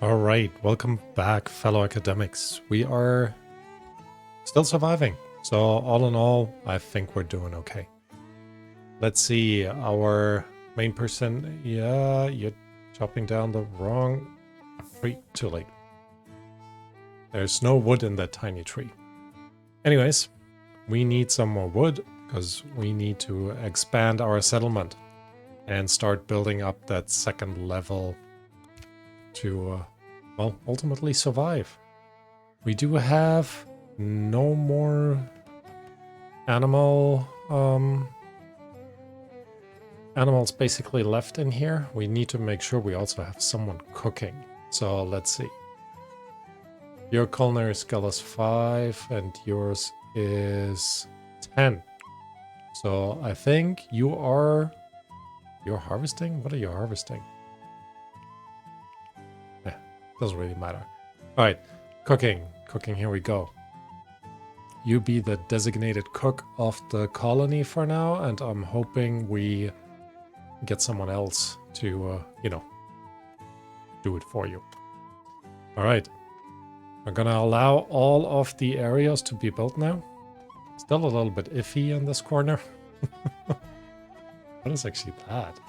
All right, welcome back, fellow academics. We are still surviving. So all in all, I think we're doing okay. Let's see, our main person. Yeah, you're chopping down the wrong tree. Too late. There's no wood in that tiny tree. Anyways, we need some more wood because we need to expand our settlement and start building up that second level to, well, ultimately survive. We do have no more animals basically left in here. We need to make sure we also have someone cooking. So let's see. Your culinary skill is 5 and yours is 10. So I think you're harvesting? What are you harvesting? Doesn't really matter. All right, cooking. Cooking, here we go. You be the designated cook of the colony for now, and I'm hoping we get someone else to, do it for you. All right. We're gonna allow all of the areas to be built now. Still a little bit iffy in this corner. What is actually that?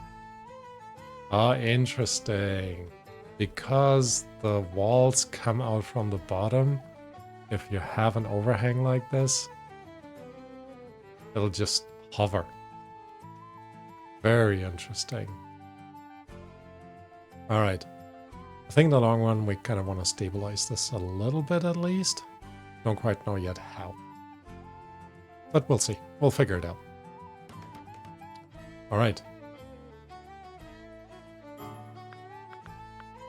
Ah, interesting. Because the walls come out from the bottom, if you have an overhang like this, it'll just hover. Very interesting. All right. I think in the long run, we kind of want to stabilize this a little bit at least. Don't quite know yet how. But we'll see. We'll figure it out. All right.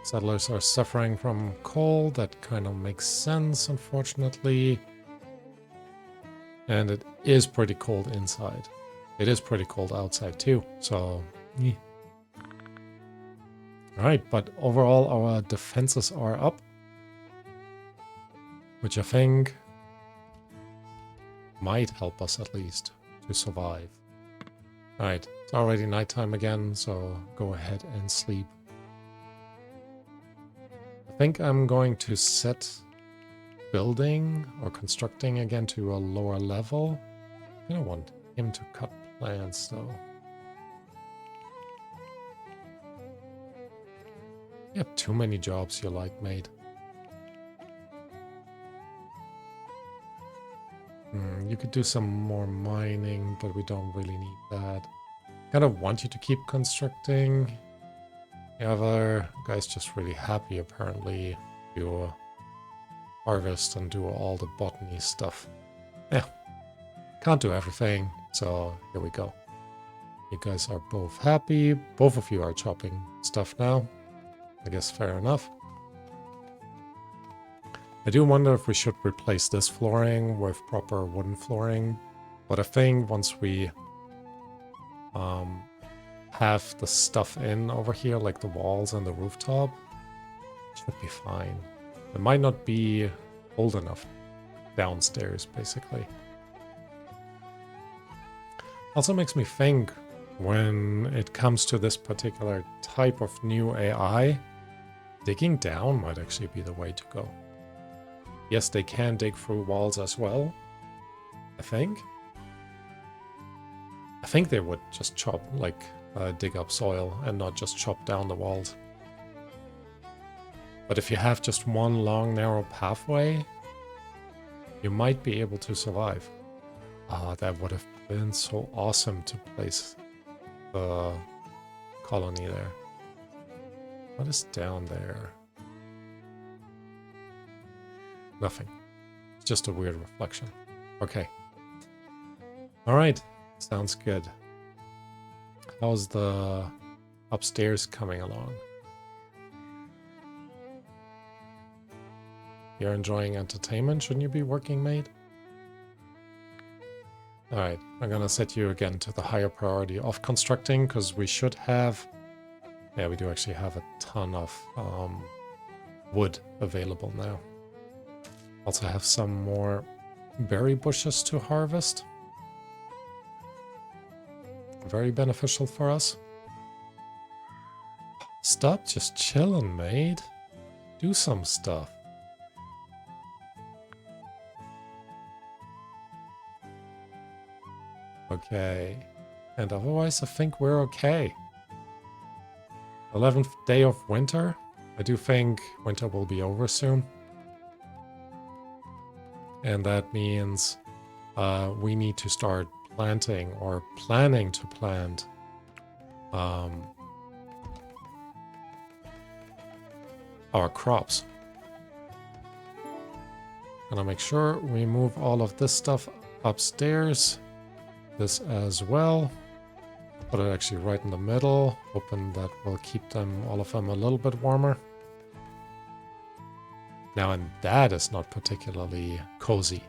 Settlers are suffering from cold. That kind of makes sense, unfortunately. And it is pretty cold inside. It is pretty cold outside too, so... yeah. Alright, but overall our defenses are up. Which I think might help us at least to survive. Alright, it's already nighttime again, so go ahead and sleep. I think I'm going to set building or constructing again to a lower level. I don't want him to cut plants though. You have too many jobs you like, mate. You could do some more mining, but we don't really need that. Kind of want you to keep constructing. The other guy's just really happy, apparently. You harvest and do all the botany stuff. Yeah, can't do everything, so here we go. You guys are both happy. Both of you are chopping stuff now. I guess fair enough. I do wonder if we should replace this flooring with proper wooden flooring. But I think once we have the stuff in over here, like the walls and the rooftop, it should be fine. It might not be old enough downstairs, basically. Also makes me think, when it comes to this particular type of new AI, digging down might actually be the way to go. Yes, they can dig through walls as well, I think. I think they would just chop, like, dig up soil and not just chop down the walls. But if you have just one long, narrow pathway, you might be able to survive. Ah, that would have been so awesome to place the colony there. What is down there? Nothing. It's just a weird reflection. Okay. Alright. Sounds good. How's the upstairs coming along? You're enjoying entertainment? Shouldn't you be working, mate? Alright, I'm gonna set you again to the higher priority of constructing, because we should have... yeah, we do actually have a ton of wood available now. Also have some more berry bushes to harvest. Very beneficial for us. Stop just chilling, mate. do some stuff. Okay. And otherwise, I think we're okay. 11th day of winter. I do think winter will be over soon. And that means we need to start planting or planning to plant our crops. Gonna make sure we move all of this stuff upstairs. This as well. Put it actually right in the middle. Hoping that will keep them, all of them, a little bit warmer. Now, and that is not particularly cozy.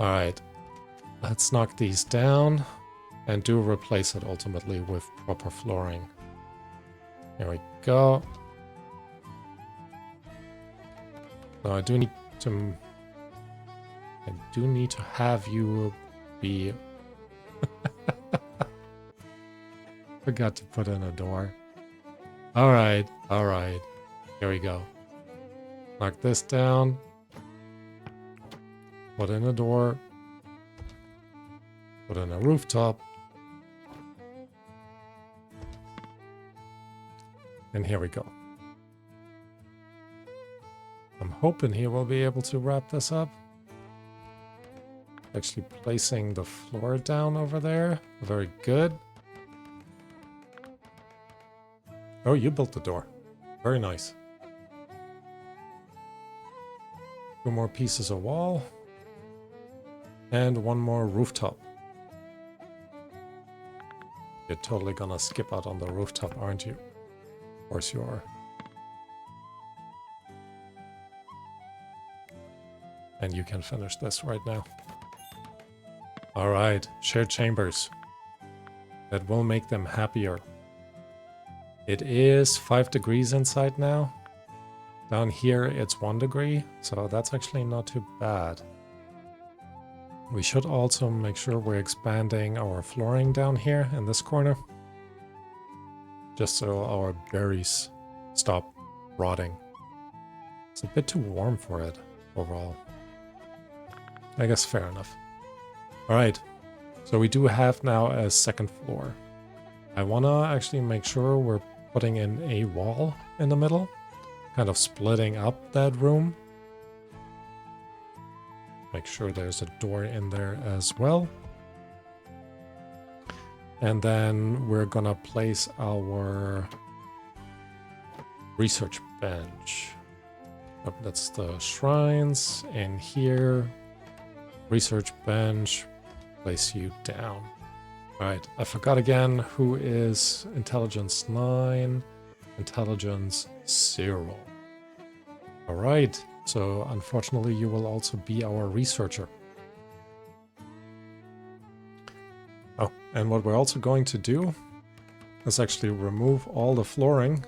Alright. Let's knock these down. And do replace it ultimately with proper flooring. There we go. Now I do need to have you be forgot to put in a door. Alright, alright. Here we go. Knock this down. Put in a door. Put in a rooftop. And here we go. I'm hoping he will be able to wrap this up. Actually placing the floor down over there. Very good. Oh, you built the door. Very nice. 2 more pieces of wall. And 1 more rooftop. You're totally gonna skip out on the rooftop, aren't you? Of course you are. And you can finish this right now. Alright, shared chambers. That will make them happier. It is 5 degrees inside now. Down here it's 1 degree, so that's actually not too bad. We should also make sure we're expanding our flooring down here in this corner. Just so our berries stop rotting. It's a bit too warm for it overall. I guess fair enough. Alright, so we do have now a 2nd floor. I wanna actually make sure we're putting in a wall in the middle. Kind of splitting up that room. Make sure there's a door in there as well. And then we're gonna place our research bench. Oh, that's the shrines in here. Research bench. Place you down. Alright, I forgot again who is intelligence 9, intelligence 0. Alright. So, unfortunately, you will also be our researcher. Oh, and what we're also going to do is actually remove all the flooring.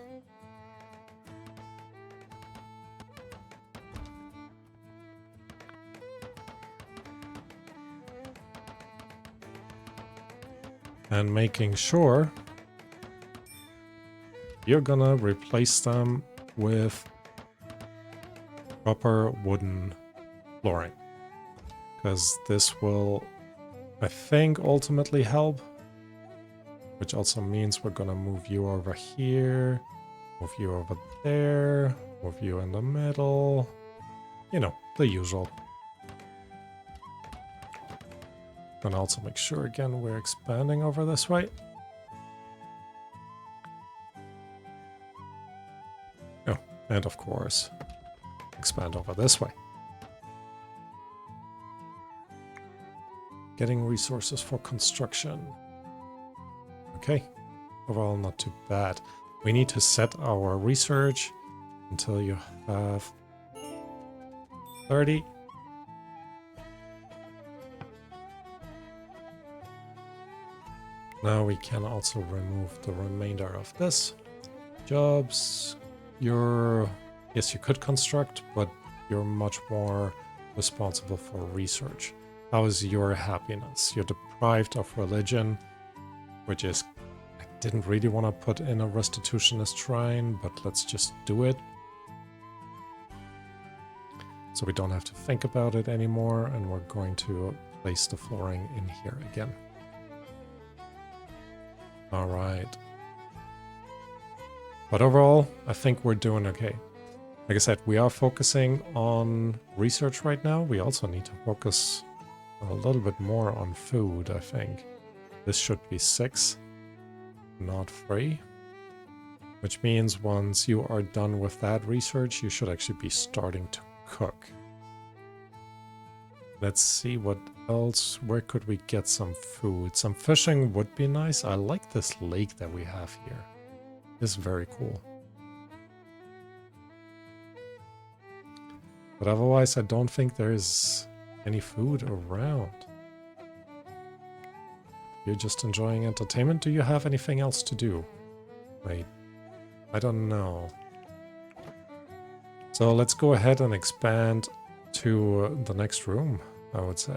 And making sure you're gonna replace them with proper wooden flooring, because this will, I think, ultimately help, which also means we're gonna move you over here, move you over there, move you in the middle, you know, the usual. Gonna also make sure again we're expanding over this way. Oh, and of course expand over this way. Getting resources for construction. Okay, overall not too bad. We need to set our research until you have 30. Now we can also remove the remainder of this. Jobs, yes, you could construct, but you're much more responsible for research. How is your happiness? You're deprived of religion, which is, I didn't really want to put in a restitutionist shrine, but let's just do it. so we don't have to think about it anymore, and we're going to place the flooring in here again. All right. But overall, I think we're doing okay. Like I said, we are focusing on research right now. We also need to focus a little bit more on food, I think. This should be 6, not 3. Which means once you are done with that research, you should actually be starting to cook. Let's see what else. Where could we get some food? Some fishing would be nice. I like this lake that we have here. It's very cool. But otherwise, I don't think there's any food around. You're just enjoying entertainment? Do you have anything else to do? Wait, I don't know. So let's go ahead and expand to the next room, I would say.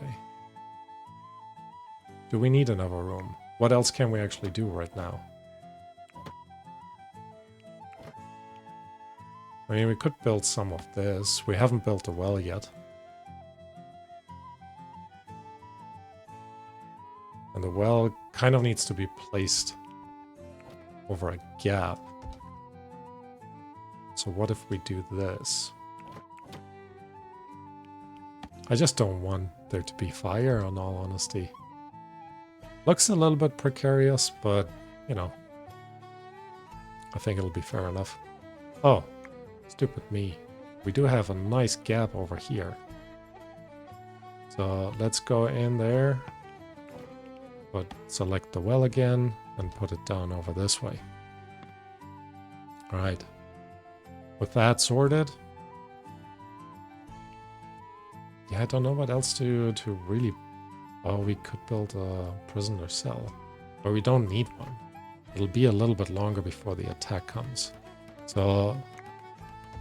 Do we need another room? What else can we actually do right now? I mean, we could build some of this. We haven't built a well yet. And the well kind of needs to be placed over a gap. So what if we do this? I just don't want there to be fire, in all honesty. Looks a little bit precarious, but, you know, I think it'll be fair enough. Oh, stupid me. We do have a nice gap over here. So let's go in there. But select the well again and put it down over this way. Alright. With that sorted. Yeah, I don't know what else to really... Oh, we could build a prisoner cell. But we don't need one. It'll be a little bit longer before the attack comes. So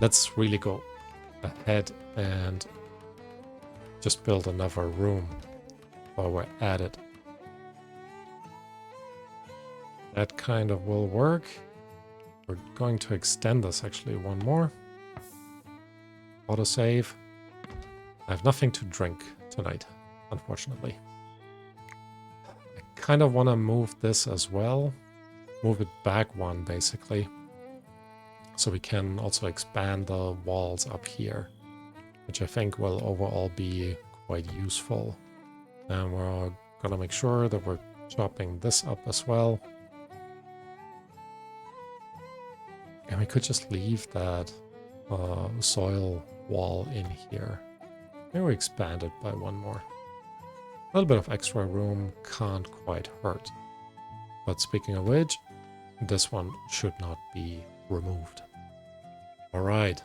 let's really go ahead and just build another room while we're at it. That kind of will work. We're going to extend this actually one more. Autosave. I have nothing to drink tonight, unfortunately. I kind of want to move this as well. Move it back one, basically. So we can also expand the walls up here, which I think will overall be quite useful. And we're going to make sure that we're chopping this up as well. And we could just leave that soil wall in here. Maybe we expand it by one more. A little bit of extra room can't quite hurt. But speaking of which, this one should not be removed. Alright.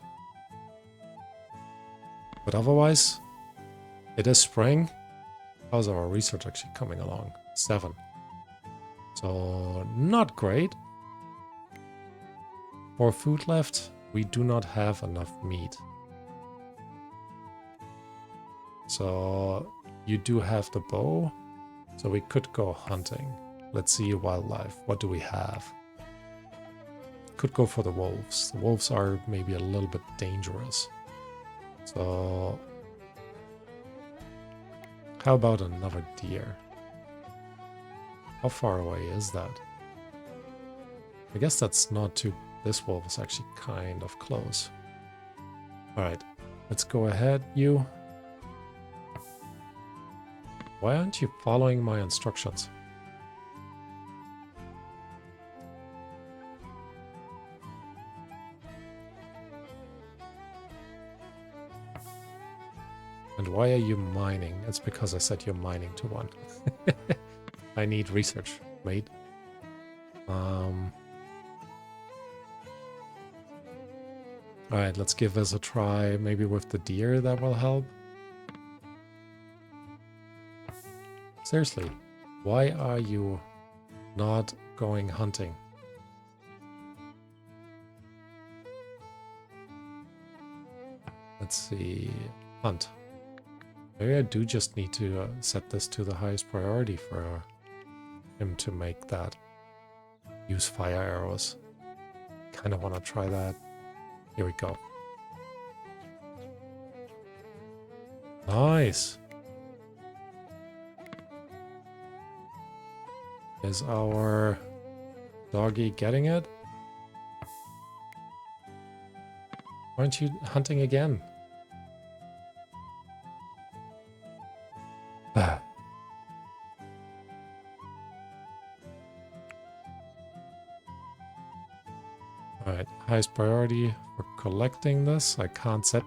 But otherwise, it is spring. How's our research actually coming along? 7. So, not great. For food left, we do not have enough meat. So you do have the bow, so we could go hunting. Let's see wildlife. What do we have? Could go for the wolves. The wolves are maybe a little bit dangerous. So how about another deer? How far away is that? I guess that's not too... This wolf is actually kind of close. Alright, let's go ahead, you. Why aren't you following my instructions? And why are you mining? It's because I said you're mining to 1. I need research, mate. Alright, let's give this a try. Maybe with the deer that will help. Seriously, why are you not going hunting? Let's see. Hunt. Maybe I do just need to set this to the highest priority for him to make that. Use fire arrows. Kind of want to try that. Here we go. Nice. Is our doggy getting it? Aren't you hunting again? Ah. Alright, highest priority for collecting this. I can't set.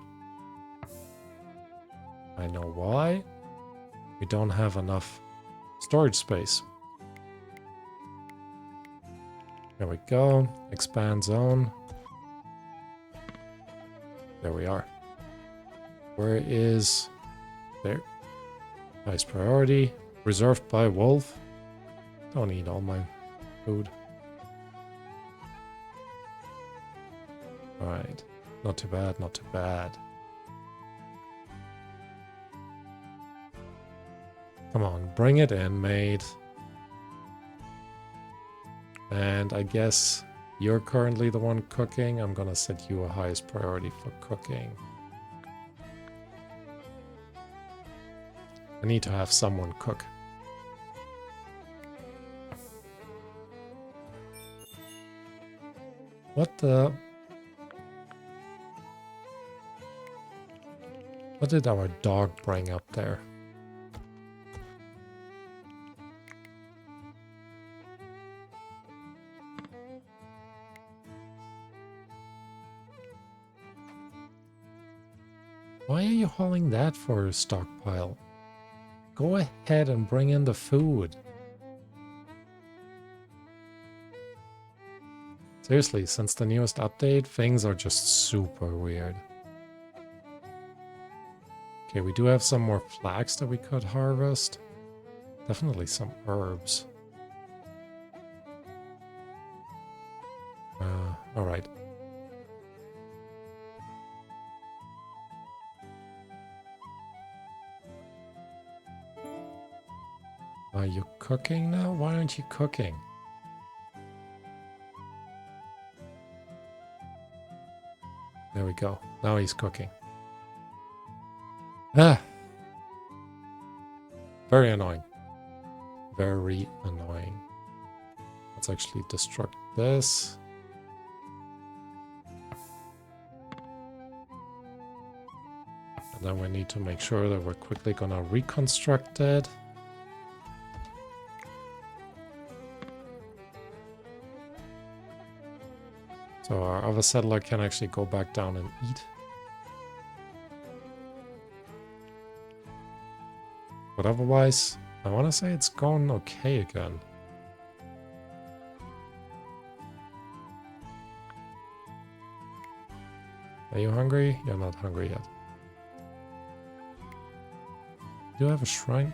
I know why. We don't have enough storage space. There we go. Expand zone. There we are. Where is... There. Highest priority. Reserved by wolf. Don't eat all my food. Alright. Not too bad, not too bad. Come on, bring it in, mate. And I guess you're currently the one cooking. I'm gonna set you a highest priority for cooking. I need to have someone cook. What the... What did our dog bring up there? Why are you hauling that for a stockpile? Go ahead and bring in the food. Seriously, since the newest update, things are just super weird. Okay, we do have some more flax that we could harvest. Definitely some herbs. Alright. Are you cooking now? Why aren't you cooking? There we go. Now he's cooking. Ah! Very annoying. Very annoying. Let's actually destruct this. And then we need to make sure that we're quickly gonna reconstruct it. So our other settler can actually go back down and eat. But otherwise, I want to say it's going okay again. Are you hungry? You're not hungry yet. Do you have a shrine?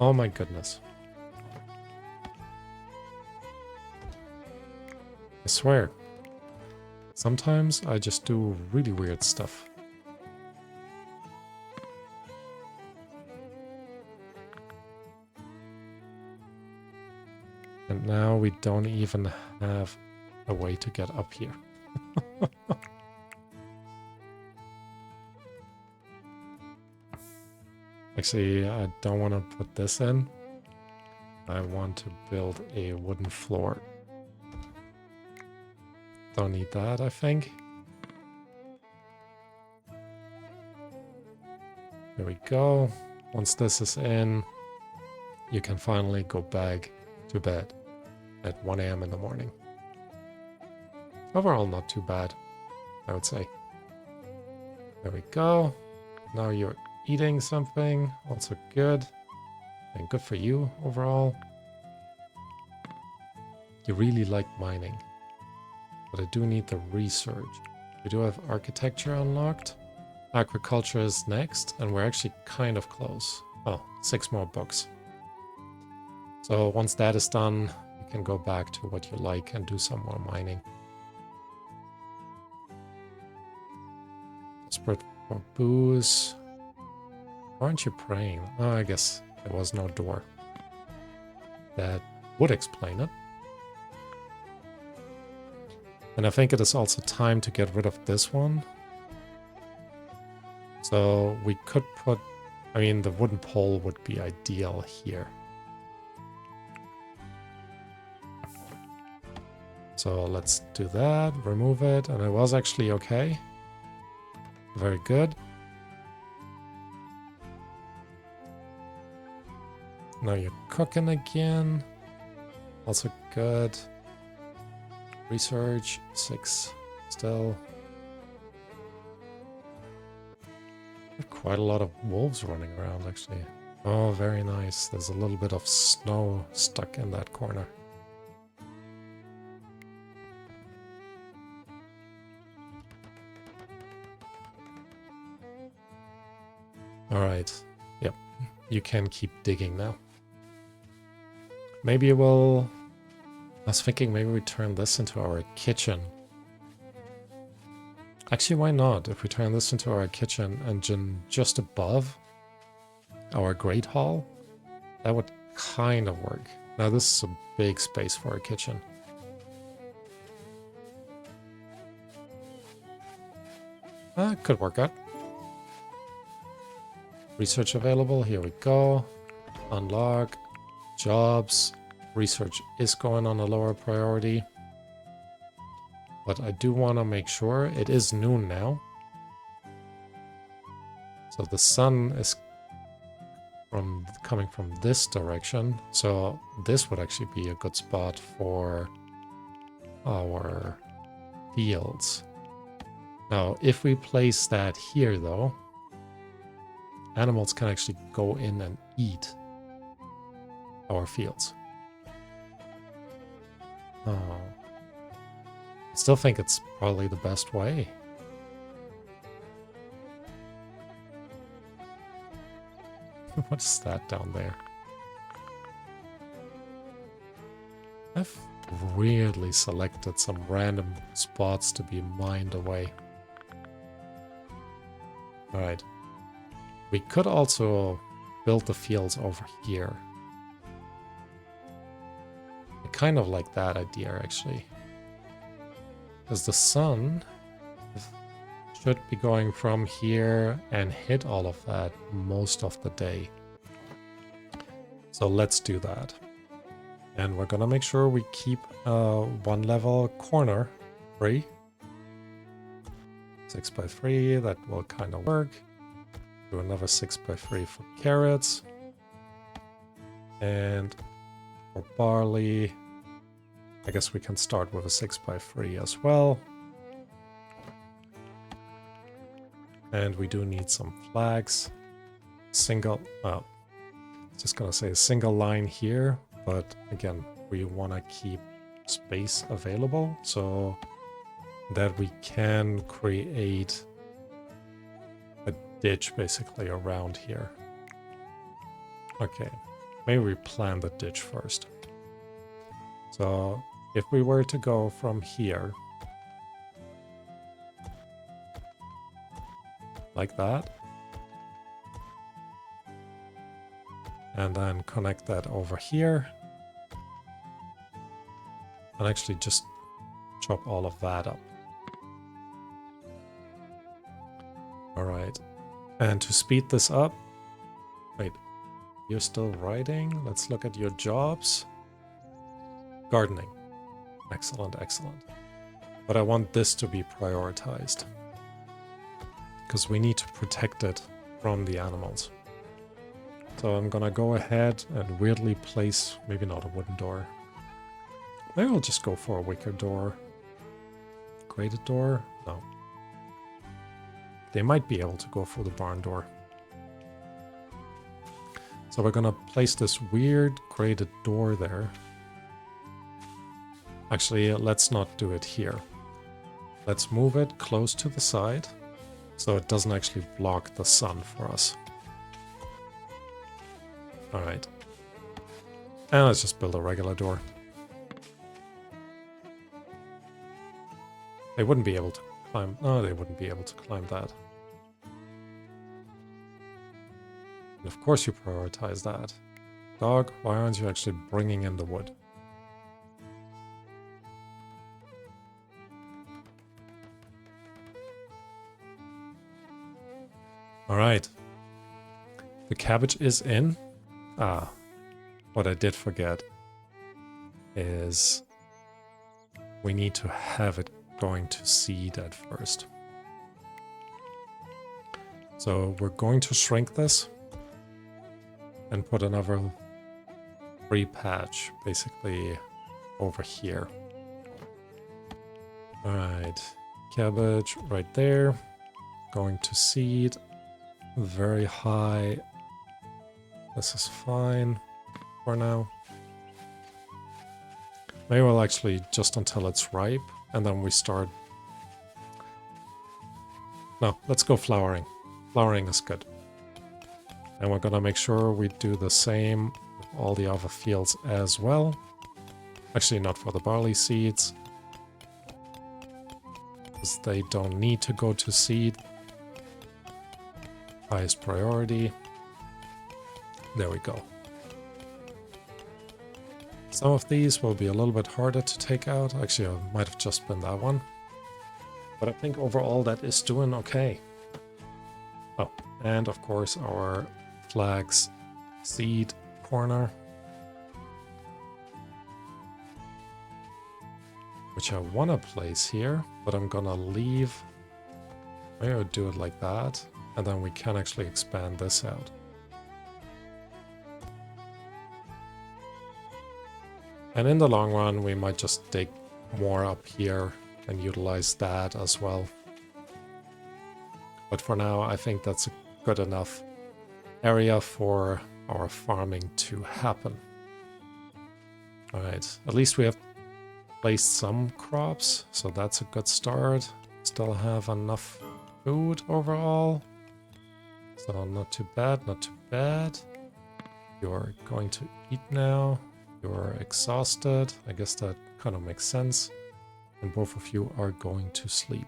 Oh my goodness. I swear, sometimes I just do really weird stuff. And now we don't even have a way to get up here. Actually, I don't want to put this in. I want to build a wooden floor. Don't need that, I think. There we go. Once this is in, you can finally go back to bed at 1 AM in the morning. Overall, not too bad, I would say. There we go. Now you're eating something, also good. And good for you overall. You really like mining. But I do need the research. We do have architecture unlocked. Agriculture is next, and we're actually kind of close. Oh, 6 more books. So once that is done, you can go back to what you like and do some more mining. Spread for booze. Why aren't you praying? Oh, I guess there was no door. That would explain it. And I think it is also time to get rid of this one. It's So we could put, I mean, the wooden pole would be ideal here. So let's do that, remove it, and it was actually okay. Very good. Now you're cooking again. Also good. Research, 6 still. Quite a lot of wolves running around, actually. Oh, very nice. There's a little bit of snow stuck in that corner. Alright. Yep. You can keep digging now. Maybe we'll... I was thinking maybe we turn this into our kitchen. Actually, why not? If we turn this into our kitchen and just above our great hall, that would kind of work. Now this is a big space for a kitchen. Could work out. Research available, here we go. Unlock, jobs. Research is going on a lower priority. But I do want to make sure it is noon now. So the sun is coming from this direction. So this would actually be a good spot for our fields. Now, if we place that here, though, animals can actually go in and eat our fields. Oh. I still think it's probably the best way. What is that down there? I've weirdly selected some random spots to be mined away. Alright. We could also build the fields over here. I kind of like that idea, actually. Because the sun should be going from here and hit all of that most of the day. So let's do that. And we're gonna make sure we keep one level corner free. 6x3, that will kind of work. Do another 6x3 for carrots. And for barley, I guess we can start with a 6x3 as well. And we do need some flags. Single, well, just gonna say a single line here, but again, we want to keep space available so that we can create a ditch basically around here. Okay, maybe we plan the ditch first. So if we were to go from here, like that, and then connect that over here, and actually just chop all of that up. All right, and to speed this up, wait, you're still writing? Let's look at your jobs. Gardening, excellent, excellent. But I want this to be prioritized, because we need to protect it from the animals. So I'm gonna go ahead and weirdly place, maybe not a wooden door. Maybe I'll just go for a wicker door. Grated door? No. They might be able to go for the barn door. So we're gonna place this weird grated door there. Actually, let's not do it here. Let's move it close to the side, so it doesn't actually block the sun for us. Alright. And let's just build a regular door. They wouldn't be able to climb... No, they wouldn't be able to climb that. And of course you prioritize that. Dog, why aren't you actually bringing in the wood? All right. The cabbage is in. Ah, what I did forget is we need to have it going to seed at first. So we're going to shrink this and put another free patch basically over here. All right, cabbage right there, going to seed, very high. This is fine for now. Maybe we'll actually just until it's ripe and then we start. No, let's go flowering. Flowering is good. And we're gonna make sure we do the same with all the other fields as well. Actually, not for the barley seeds, because they don't need to go to seed. Highest priority. There we go. Some of these will be a little bit harder to take out. Actually, it might have just been that one. But I think overall that is doing okay. Oh, and of course our flags seed corner, which I want to place here, but I'm gonna leave. Maybe I'll do it like that, and then we can actually expand this out. And in the long run, we might just dig more up here and utilize that as well. But for now, I think that's a good enough area for our farming to happen. All right, at least we have placed some crops, so that's a good start. Still have enough food overall. So not too bad, not too bad. You're going to eat now. You're exhausted. I guess that kind of makes sense. And both of you are going to sleep.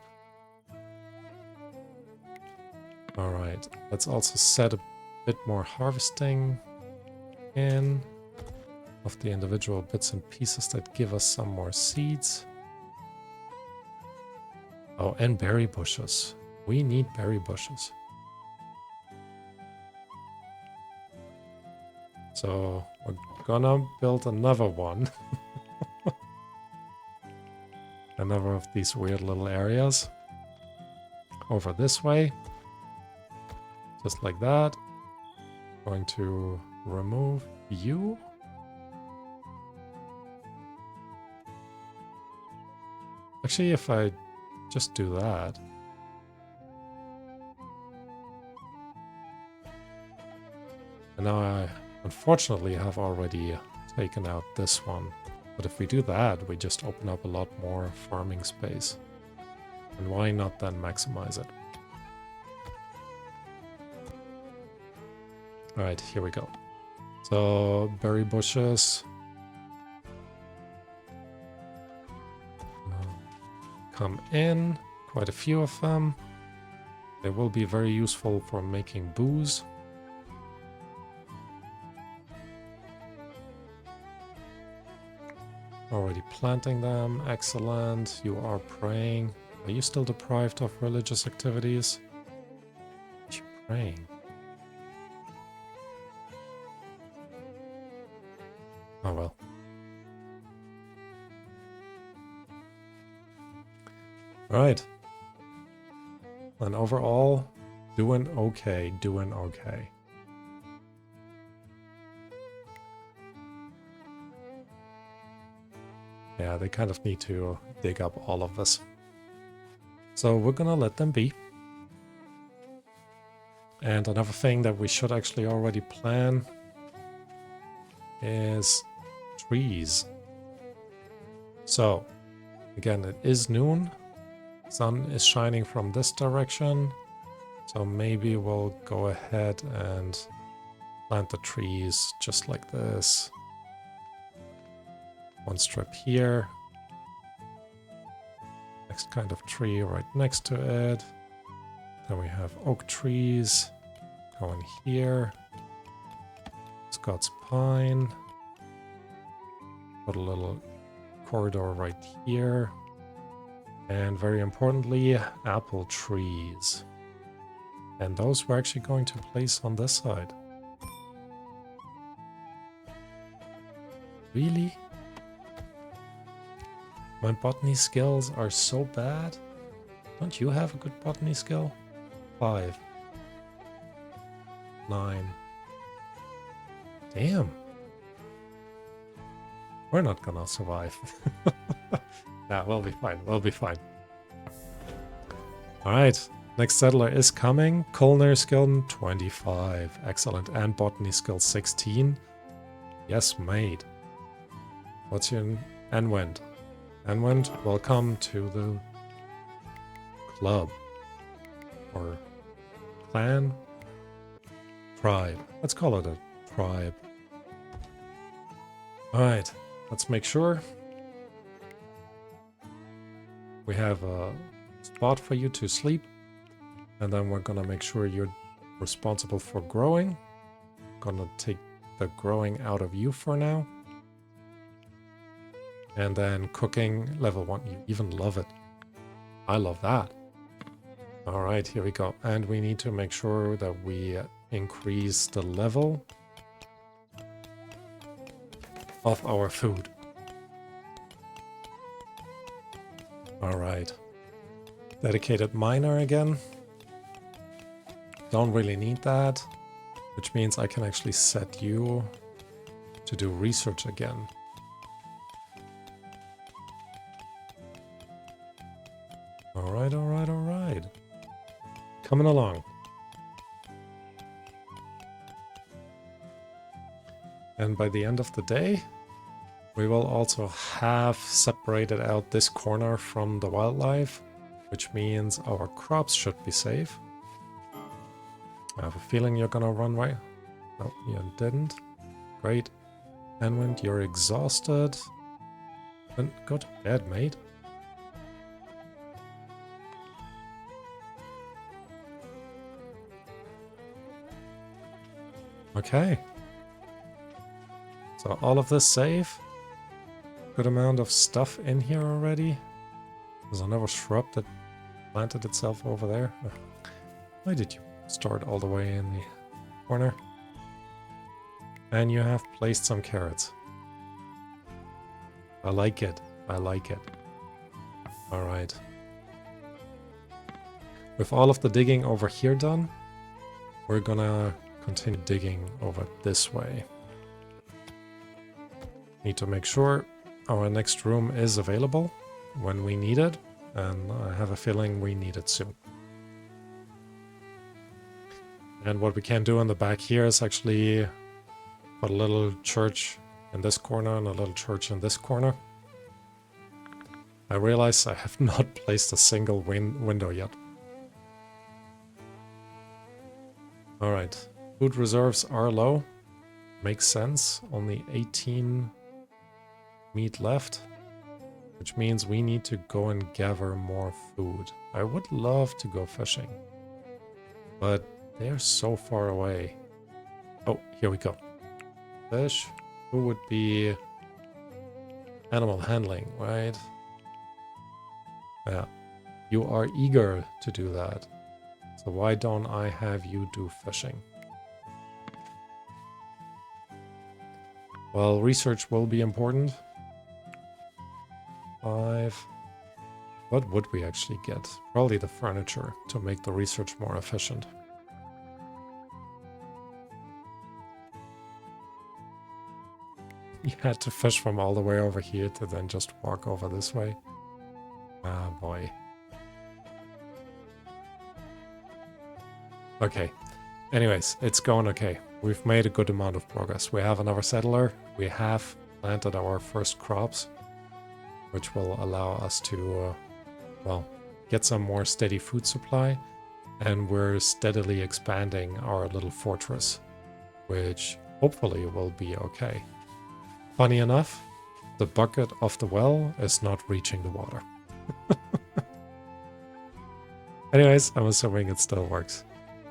All right, let's also set a bit more harvesting in of the individual bits and pieces that give us some more seeds. Oh, and berry bushes. We need berry bushes. So we're gonna build another one. Another of these weird little areas. Over this way. Just like that. Going to remove you. Actually, if I just do that. And now I unfortunately have already taken out this one. But if we do that, we just open up a lot more farming space. And why not then maximize it? Alright, here we go. So, berry bushes. Come in, quite a few of them. They will be very useful for making booze. Already planting them, excellent. You are praying. Are you still deprived of religious activities? Are you praying? Oh well. Right. And overall, doing okay, doing okay. Yeah, they kind of need to dig up all of this. So we're gonna let them be. And another thing that we should actually already plan is trees. So, again, it is noon. Sun is shining from this direction. So maybe we'll go ahead and plant the trees just like this. One strip here. Next kind of tree right next to it. Then we have oak trees going here. Scots pine. Put a little corridor right here. And very importantly, apple trees. And those we're actually going to place on this side. Really? My botany skills are so bad. Don't you have a good botany skill? 5. 9. Damn. We're not gonna survive. Nah, we'll be fine. We'll be fine. Alright. Next settler is coming. Culinary skill 25. Excellent. And botany skill 16. Yes, mate. What's your Unwind? Unwind, welcome to the club. Or clan? Tribe. Let's call it a tribe. Alright, let's make sure we have a spot for you to sleep. And then we're gonna make sure you're responsible for growing. Gonna take the growing out of you for now. And then cooking, level 1. You even love it. I love that. Alright, here we go. And we need to make sure that we increase the level of our food. Alright. Dedicated miner again. Don't really need that. Which means I can actually set you to do research again. Alright, alright, alright. Coming along. And by the end of the day, we will also have separated out this corner from the wildlife, which means our crops should be safe. I have a feeling you're gonna run away. No, you didn't. Great. Unwind, you're exhausted. Then go to bed, mate. Okay. So all of this safe. Good amount of stuff in here already. There's another shrub that planted itself over there. Why did you start all the way in the corner? And you have placed some carrots. I like it. I like it. Alright. With all of the digging over here done, we're gonna continue digging over this way. Need to make sure our next room is available when we need it, and I have a feeling we need it soon. And what we can do in the back here is actually put a little church in this corner and a little church in this corner. I realize I have not placed a single window yet. Alright, food reserves are low. Makes sense, only 18 meat left, which means we need to go and gather more food. I would love to go fishing, but they're so far away. Oh, here we go. Fish. Who would be animal handling, right? Yeah, you are eager to do that. So why don't I have you do fishing? Well, research will be important. 5. What would we actually get? Probably the furniture to make the research more efficient. You had to fish from all the way over here to then just walk over this way. Ah, boy. Okay. Anyways, it's going okay. We've made a good amount of progress. We have another settler. We have planted our first crops, which will allow us to, well, get some more steady food supply. And we're steadily expanding our little fortress, which hopefully will be okay. Funny enough, the bucket of the well is not reaching the water. Anyways, I'm assuming it still works.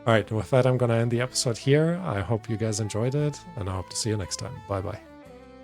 Alright, with that I'm gonna end the episode here. I hope you guys enjoyed it, and I hope to see you next time. Bye bye.